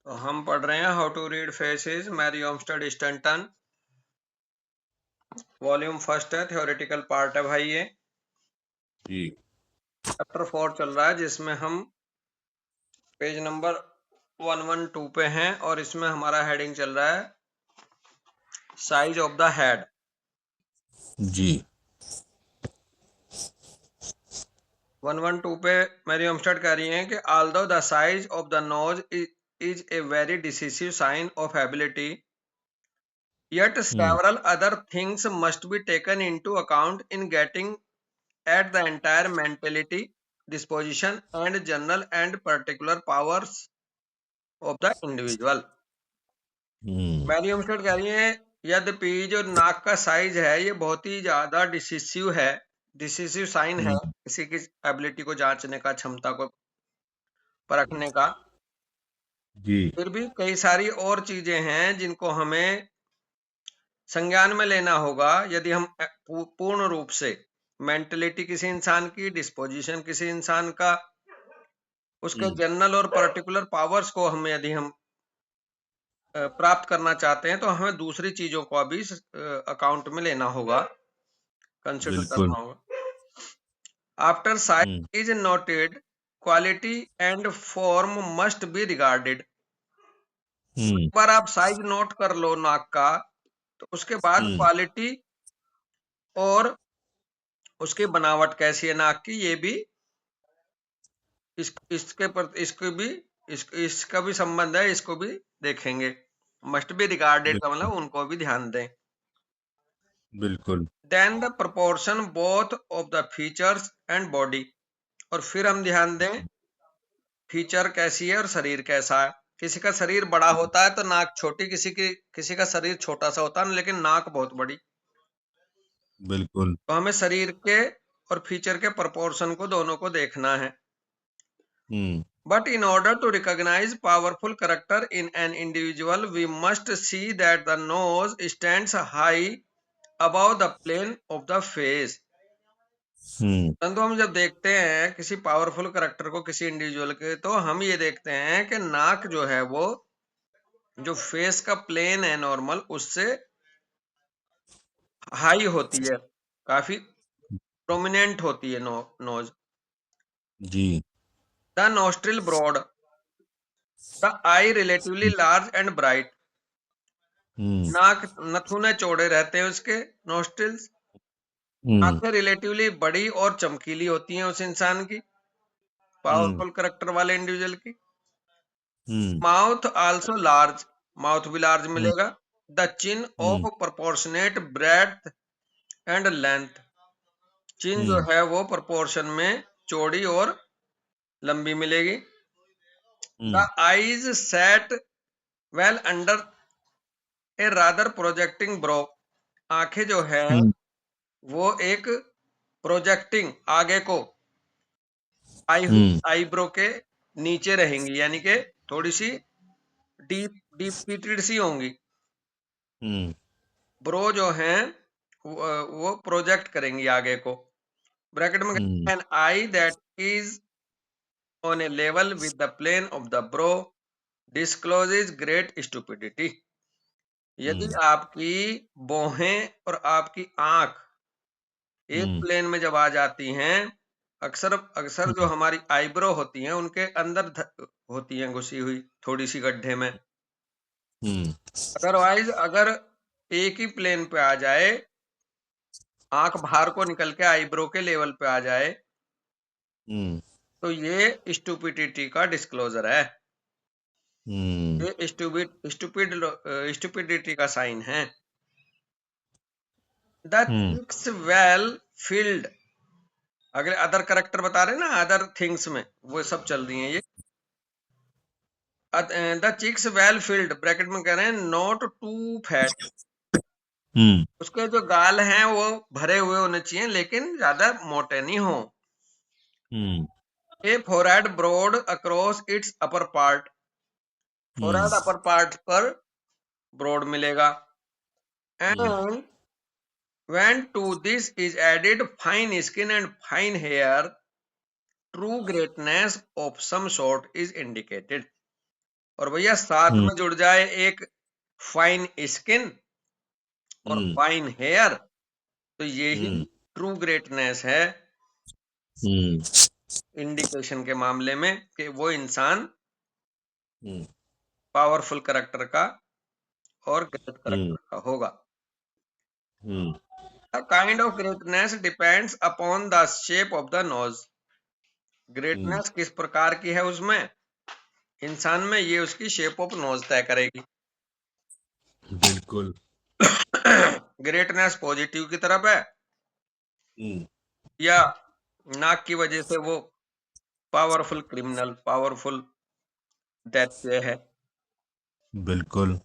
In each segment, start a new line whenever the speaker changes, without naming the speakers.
तो हम पढ़ रहे हैं how to read faces, Mary Olmsted Stanton. Volume first है, थ्योरेटिकल पार्ट है भाई ये।
जी
चैप्टर 4 चल रहा है, जिसमें हम पेज नंबर 112 पे हैं और इसमें हमारा हेडिंग चल रहा है साइज ऑफ द हेड।
जी
112 पे मैरी ओमस्टेड कह रही हैं कि although the size of the nose is a very decisive sign of ability, yet several other things must be taken into account in getting at the entire mentality, disposition and general and particular powers of the individual। Mary ओमस्टेड कह रही है यद्यपि जो नाक का size है ये बहुत ही ज्यादा डिसिसिव है, डिसिसिव साइन है किसी की एबिलिटी को जांचने का, क्षमता को परखने का।
जी
फिर भी कई सारी और चीजें हैं जिनको हमें संज्ञान में लेना होगा यदि हम पूर्ण रूप से मेंटलिटी किसी इंसान की, डिस्पोजिशन किसी इंसान का, उसके जनरल और पर्टिकुलर पावर्स को हम यदि हम प्राप्त करना चाहते हैं तो हमें दूसरी चीजों को भी अकाउंट में लेना होगा, कंसिडर
बिल्कुल।
करना होगा। After size is noted, quality and form must be regarded. एक बार आप साइज नोट कर लो नाक का, तो उसके बाद क्वालिटी और उसकी बनावट कैसी है नाक की, ये भी इसका भी संबंध है, इसको भी देखेंगे। मस्ट बी रिगार्डेड का मतलब उनको भी ध्यान दें।
बिल्कुल
then the proportion both of the features and body, और फिर हम ध्यान दें फीचर कैसी है और शरीर कैसा है। किसी का शरीर बड़ा होता है तो नाक छोटी, किसी का शरीर छोटा सा होता है लेकिन नाक बहुत बड़ी।
बिल्कुल।
तो हमें शरीर के और फीचर के प्रोपोर्शन को दोनों को देखना है। But in order to recognize powerful character in an individual, we must see that the nose stands high above the plane of the face। परंतु हम जब देखते हैं किसी पावरफुल करेक्टर को किसी इंडिविजुअल के, तो हम ये देखते हैं कि नाक जो है वो जो फेस का प्लेन है नॉर्मल, उससे हाई होती है, काफी प्रोमिनेंट होती है नोज।
जी
the nostril broad, the eye relatively large and bright. नाक, नथुने चौड़े रहते हैं उसके नोस्ट्रिल्स। आंखें रिलेटिवली बड़ी और चमकीली होती हैं उस इंसान की, पावरफुल करेक्टर वाले इंडिविजुअल की। माउथ आल्सो लार्ज, माउथ भी लार्ज मिलेगा। The chin of proportionate breadth and length, chin जो है वो प्रोपोर्शन में चौड़ी और लंबी मिलेगी। The eyes set well under a rather projecting brow, आंखें जो है वो एक प्रोजेक्टिंग आगे को आईब्रो के नीचे रहेंगी, यानी कि थोड़ी सी डीप डीप पीटेड सी होंगी। ब्रो जो है वो प्रोजेक्ट करेंगी आगे को। ब्रैकेट में an eye that is on a level with the plane of the brow discloses great stupidity. यदि आपकी भौहें और आपकी आंख एक प्लेन में जब आ जाती हैं, अक्सर अक्सर जो हमारी आईब्रो होती हैं उनके अंदर होती हैं घुसी हुई थोड़ी सी गड्ढे में। अदरवाइज अगर एक ही प्लेन पे आ जाए, आंख बाहर को निकल के आईब्रो के लेवल पे आ जाए, तो ये स्टुपिडिटी का डिस्क्लोजर है, ये स्टुपिडिटी का साइन है। द चिक्स वेल फिल्ड, अगले अदर करेक्टर बता रहे ना, अदर थिंग्स में वो सब चल रही हैं ये। The cheeks well filled, bracket में कह रहे हैं नॉट टू फैट, उसके जो गाल हैं वो भरे हुए होने चाहिए लेकिन ज्यादा मोटे नहीं हो। A forehead broad across its upper part, forehead upper part पर ब्रॉड मिलेगा। And when to this is added fine skin and fine hair, true greatness of some sort is indicated. और भैया साथ में जुड़ जाए एक फाइन स्किन और फाइन हेयर, तो ये ही ट्रू ग्रेटनेस है इंडिकेशन के मामले में कि वो इंसान पावरफुल करेक्टर का और ग्रेट करेक्टर का होगा। A kind of greatness depends upon the shape of the nose. Greatness किस प्रकार की है उसमें, इंसान में, ये उसकी शेप ऑफ नोज तय करेगी।
बिल्कुल।
ग्रेटनेस पॉजिटिव की तरफ है या नाक की वजह से वो पावरफुल क्रिमिनल, पावरफुल डेथ पे है।
बिल्कुल।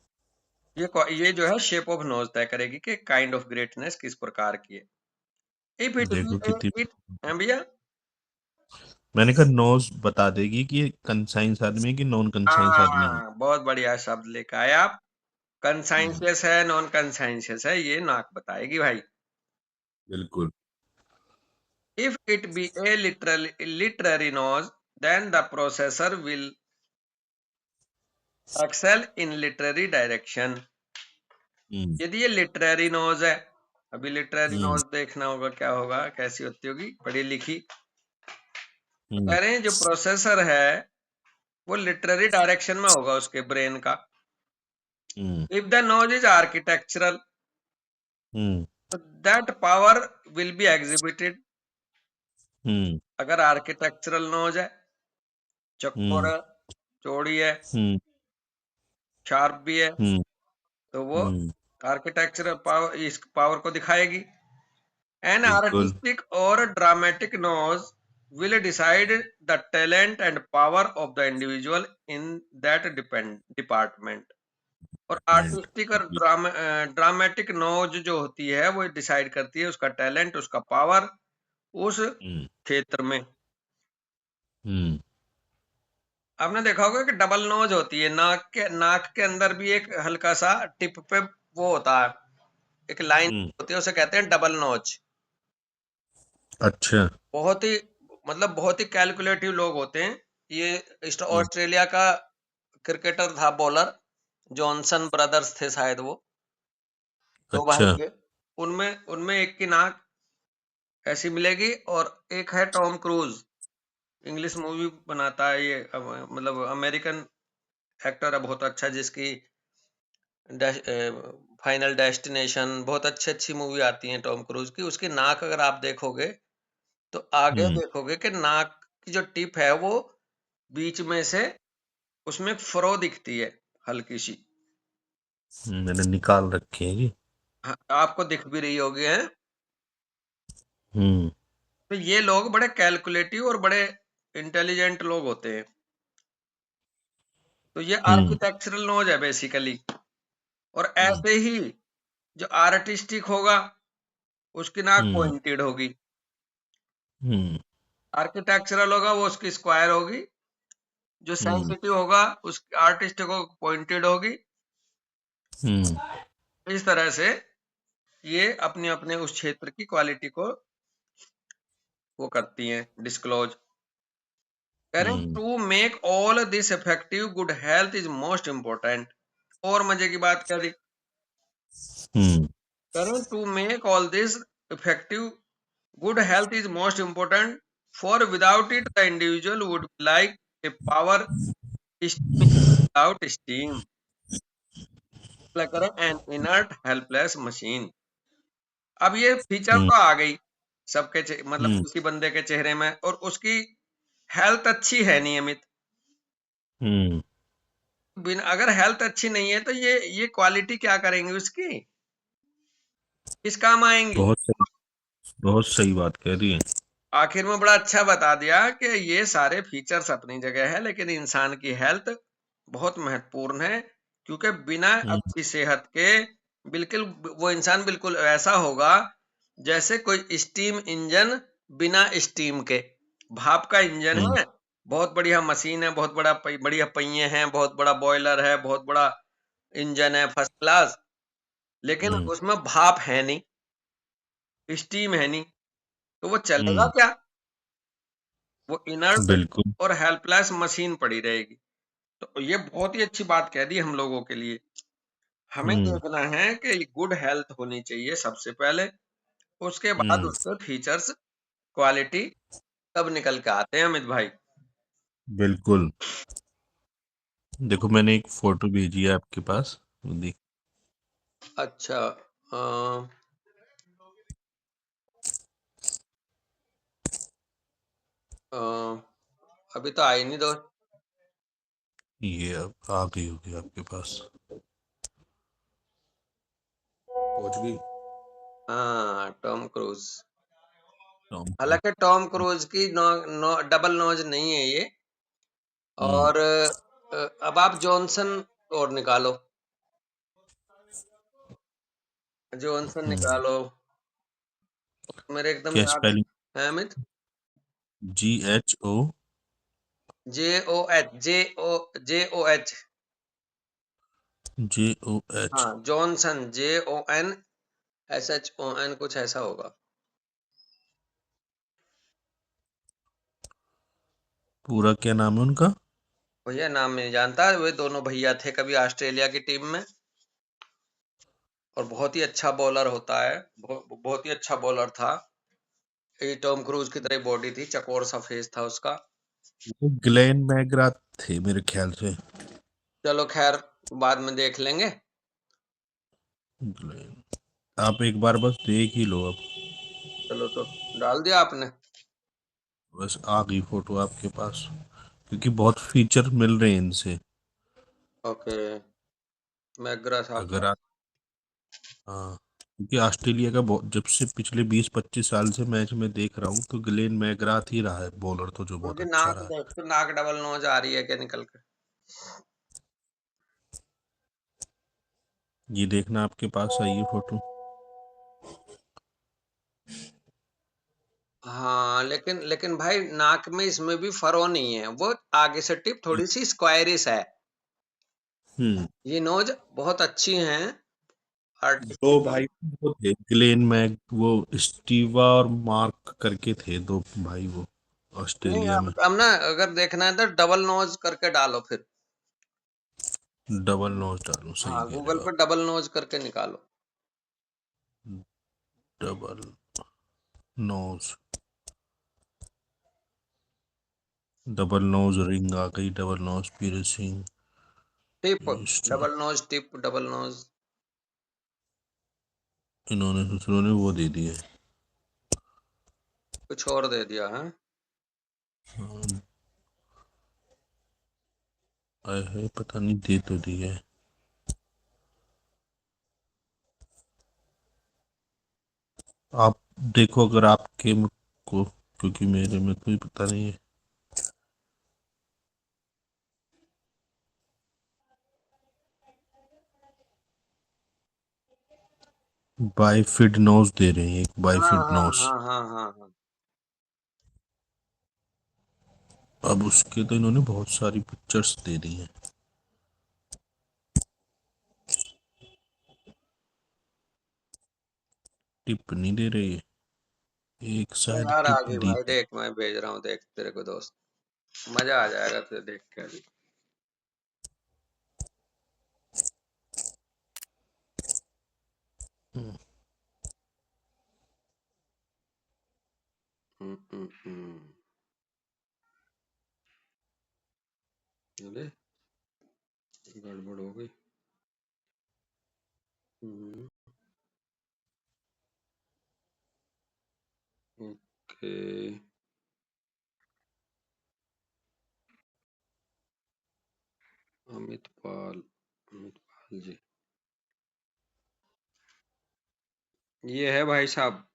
ये जो है शेप ऑफ नोज तय करेगी कि काइंड ऑफ ग्रेटनेस किस प्रकार की है। इफ इट
देखो कितनी
बी इट भैया,
मैंने कहा नोज बता देगी कि कंसाइंस आदमी है कि नॉन कंसाइंस आदमी है।
हाँ बहुत बढ़िया शब्द लेकर आए आप। कंसाइंशियस है नॉन कंसाइंशियस है, ये नाक बताएगी भाई।
बिल्कुल।
If it be a literary nose, then the processor will excel in literary direction. यदि ये लिटरेरी नोज है, अभी लिटरेरी नोज देखना होगा क्या होगा, कैसी होती होगी, पढ़ी लिखी। तो कह रहे हैं जो प्रोसेसर है वो लिटरेरी डायरेक्शन में होगा उसके ब्रेन का। If the nose is architectural, that power will be exhibited. अगर आर्किटेक्चरल नोज है, चौकोर है, चौड़ी है, शार्प भी है, तो वो आर्किटेक्चरल पावर, इस पावर को दिखाएगी। एन
बिल्कुल।
आर्टिस्टिक और dramatic nose will decide the talent and power of the individual in that department। और आर्टिस्टिक और ड्रामेटिक नोज जो होती है वो डिसाइड करती है उसका टैलेंट, उसका पावर उस क्षेत्र में। आपने देखा होगा कि डबल नोज होती है, नाक के अंदर भी एक हल्का सा टिप पे वो होता है, एक लाइन होती है, उसे कहते हैं डबल नोच।
अच्छा।
बहुत ही मतलब बहुत ही कैलकुलेटिव लोग होते हैं ये। ऑस्ट्रेलिया का क्रिकेटर था बॉलर, जॉनसन ब्रदर्स थे शायद वो, दो भाई
अच्छा।
थे। उनमें उनमें एक की नाक ऐसी मिलेगी, और एक है टॉम क्रूज, इंग्लिश मूवी बनाता है ये, मतलब अमेरिकन एक्टर है बहुत अच्छा, जिसकी फाइनल डेस्टिनेशन, बहुत अच्छी अच्छी मूवी आती है टॉम क्रूज की। उसकी नाक अगर आप देखोगे तो आगे देखोगे कि नाक की जो टिप है वो बीच में से उसमें फ्रो दिखती है हल्की सी।
मैंने निकाल रखे हैं जी।
हाँ, आपको दिख भी रही होगी है।
हम्म
तो ये लोग बड़े कैलकुलेटिव और बड़े इंटेलिजेंट लोग होते हैं। तो ये
हम्म
आर्किटेक्चरल नॉलेज है बेसिकली। और
हम्म
ऐसे ही जो आर्टिस्टिक होगा उसकी नाक
हम्म
पॉइंटेड होगी,
हम्म
आर्किटेक्चरल होगा वो उसकी स्क्वायर होगी, जो
हम्म
सेंसिटिव होगा उस आर्टिस्ट को पॉइंटेड होगी।
हम्म
इस तरह से ये अपने अपने उस क्षेत्र की क्वालिटी को वो करती हैं डिस्क्लोज। कह रहे हैं
hmm
to make all this effective good health is most important. और मजे की बात कह दी,
हम्म
कह रहे हैं to make all this effective good health is most important, for without it the individual would be like a power without steam, an inert helpless machine. अब ये फीचर
हम्म
तो आ गई सबके मतलब
हम्म
किसी बंदे के चेहरे में, और उसकी हेल्थ अच्छी है नियमित।
हम्म
बिना अगर हेल्थ अच्छी नहीं है तो ये क्वालिटी क्या करेंगे उसकी, किस काम आएंगी।
बहुत सही। बहुत सही बात कह रही है।
आखिर में बड़ा अच्छा बता दिया कि ये सारे फीचर्स अपनी जगह है, लेकिन इंसान की हेल्थ बहुत महत्वपूर्ण है, क्योंकि बिना
हम्म
अच्छी सेहत के बिल्कुल वो इंसान बिल्कुल ऐसा होगा जैसे कोई स्टीम इंजन बिना स्टीम के। भाप का इंजन
हम्म
है, बहुत बढ़िया मशीन है, बहुत बड़ा बढ़िया पहिए हैं, बहुत बड़ा बॉयलर है, बहुत बड़ा इंजन है, फर्स्ट क्लास, लेकिन
हम्म
उसमें भाप है नहीं, स्टीम है नहीं, तो वो चलेगा
हम्म,
क्या, वो इनर्ट
बिल्कुल।
और हेल्पलेस मशीन पड़ी रहेगी। तो ये बहुत ही अच्छी बात कह दी हम लोगों के लिए। हमें
हम्म
देखना है कि गुड हेल्थ होनी चाहिए सबसे पहले, उसके बाद
हम्म
उसके फीचर्स, क्वालिटी तब निकल के आते हैं अमित भाई।
बिल्कुल। देखो मैंने एक फोटो भेजी है आपके पास, वो देख।
अच्छा, अ, अ, अभी तो आई नहीं दो।
ये अब आ गई होगी आपके पास, पहुंच गई।
हाँ, टॉम क्रूज।
Tom cruise.
हालांकि टॉम क्रूज की डबल नॉज नहीं है ये।
हम्म
और अब आप जॉनसन और निकालो, जॉनसन
हम्म
निकालो। मेरे एकदम
क्या
याद
स्पेलिंग?
है Amit.
GHO
JOH, JOH।
JOH।
हाँ, जॉनसन, JONSHON, कुछ ऐसा होगा।
पूरा क्या नाम है उनका?
भैया नाम नहीं जानता, वे दोनों भैया थे कभी ऑस्ट्रेलिया की टीम में, और बहुत ही अच्छा बॉलर होता है, बहुत ही अच्छा बॉलर था। ये टॉम क्रूज की तरह बॉडी थी, चकोर सा फेस था उसका।
वो ग्लेन मैग्राथ थे मेरे ख्याल से।
चलो खैर, बाद में देख लेंगे।
ग्लेन, आप एक बार बस देख ही लो अब।
चलो, तो डाल दिया आपने।
बस आ गई फोटो आपके पास, क्योंकि बहुत फीचर मिल रहे हैं इनसे।
ओके, मैग्रा आ
अगर
गया।
आप, हाँ, क्योंकि ऑस्ट्रेलिया का जब से पिछले 20-25 साल से मैच में देख रहा हूँ, तो ग्लेन मैग्राथ ही रहा है बॉलर, तो जो बहुत
उनकी
अच्छा
नाक
रहा है।
देख, तो नाक डबल नोज आ रही है क्या निकल के?
ये देखना आपके पास आई है फोटो।
हाँ, लेकिन लेकिन भाई नाक में इसमें भी फरो नहीं है, वो आगे से टिप थोड़ी सी स्क्वायरिश है।
हम्म
ये नोज बहुत अच्छी हैं,
दो
आर्टिकुलेशन।
भाई वो थे, ग्लेन मैग, वो स्टीवा और मार्क करके थे दो भाई, वो
नहीं,
ऑस्ट्रेलिया में।
अब ना अगर देखना है तो डबल नोज करके डालो फिर।
डबल नोज डालो, सही
हाँ,
कह रहे
गूगल
हो
पे
आप।
डबल नोज करके निकालो।
Double nose, double nose ring आ गई, double nose piercing.
Tip, double nose tip, double nose.
इन्होंने दूसरों ने वो दे दिए।
कुछ और दे दिया है।
हाँ, आए है, पता नहीं दे तो दिए। आप देखो अगर आपके को, क्योंकि मेरे में कोई पता नहीं है। बाइफिड नोज दे रहे हैं, एक
हाँ
बाइफिड
हाँ
नोज।
हाँ हाँ हाँ हाँ।
अब उसके तो इन्होंने बहुत सारी पिक्चर्स दे दी हैं। टिप नहीं दे रही है, एक शायद
यार आ
टिप
गई
दी
भाई,
है।
देख मैं भेज रहा हूँ, देख तेरे को दोस्त, मजा आ जाएगा तुझे देख के अभी।
हम्म,
हम्म। अरे, गड़बड़ हो गई। हम्म, ओके। अमित पाल जी, ये है भाई साहब।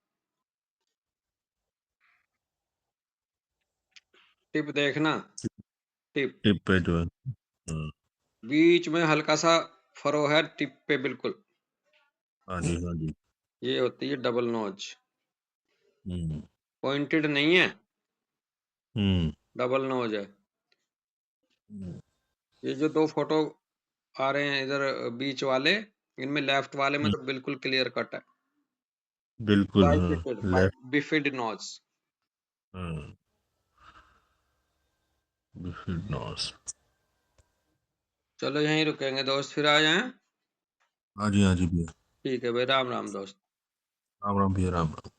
टिप देखना, टिप
टिप पे जो है। हाँ
बीच में हल्का सा फरो है टिप पे बिल्कुल।
हाँ जी, हाँ जी।
ये होती है डबल नोज,
हम्म
पॉइंटेड नहीं है,
हम्म
डबल नोज है।
हम्म
ये जो दो फोटो आ रहे हैं इधर बीच वाले, इनमें लेफ्ट वाले में
हम्म,
तो बिल्कुल क्लियर कट है।
बिल्कुल
बाइफिटेड,
हाँ, लेफ्ट।
बिफिड नोज।
हाँ, बिफिड नोज।
चलो यहीं रुकेंगे दोस्त, फिर आ जाएं।
हाँ जी भैया।
ठीक है भाई, राम राम दोस्त।
राम राम भैया, राम राम।